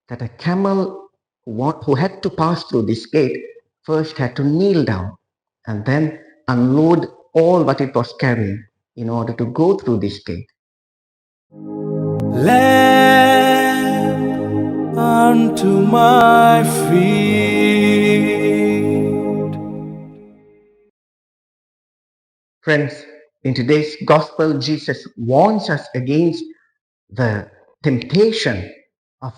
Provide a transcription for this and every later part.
that a camel who had to pass through this gate first had to kneel down and then unload all what it was carrying in order to go through this gate. Lamp unto my feet. Friends, in today's gospel, Jesus warns us against the temptation of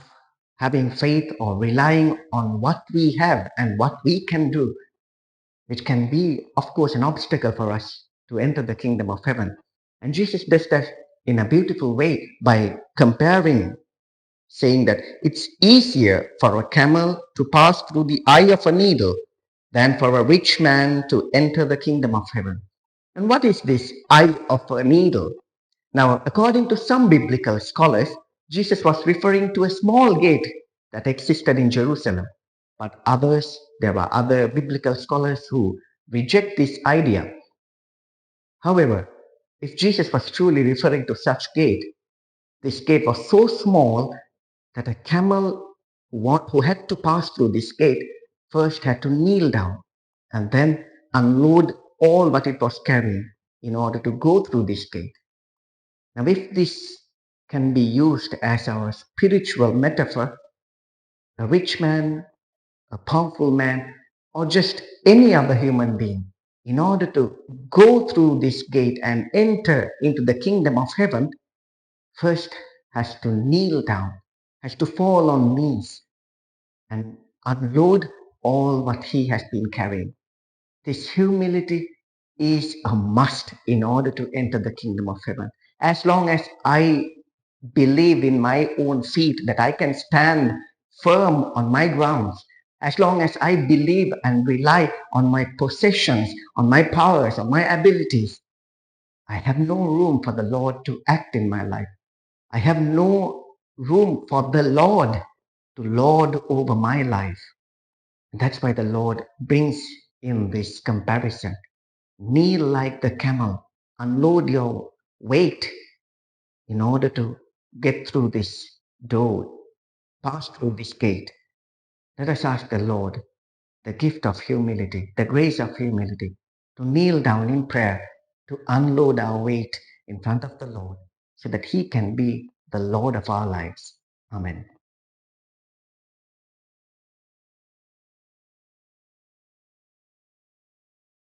having faith or relying on what we have and what we can do, which can be, of course, an obstacle for us to enter the kingdom of heaven. And Jesus does that in a beautiful way by comparing, saying that it's easier for a camel to pass through the eye of a needle than for a rich man to enter the kingdom of heaven. And what is this eye of a needle? Now, according to some biblical scholars, Jesus was referring to a small gate that existed in Jerusalem. But there are other biblical scholars who reject this idea. However, if Jesus was truly referring to such gate, this gate was so small that a camel who had to pass through this gate first had to kneel down and then unload all what it was carrying in order to go through this gate. Now, if this can be used as our spiritual metaphor, a rich man, a powerful man, or just any other human being, in order to go through this gate and enter into the kingdom of heaven, first has to kneel down, has to fall on knees and unload all what he has been carrying. This humility is a must in order to enter the kingdom of heaven. As long as I believe in my own feet that I can stand firm on my grounds, as long as I believe and rely on my possessions, on my powers, on my abilities, I have no room for the Lord to act in my life. I have no room for the Lord to lord over my life. That's why the Lord brings in this comparison. Kneel like the camel, unload your weight in order to get through this door, pass through this gate. Let us ask the Lord the gift of humility, the grace of humility, to kneel down in prayer, to unload our weight in front of the Lord so that He can be the Lord of our lives. Amen.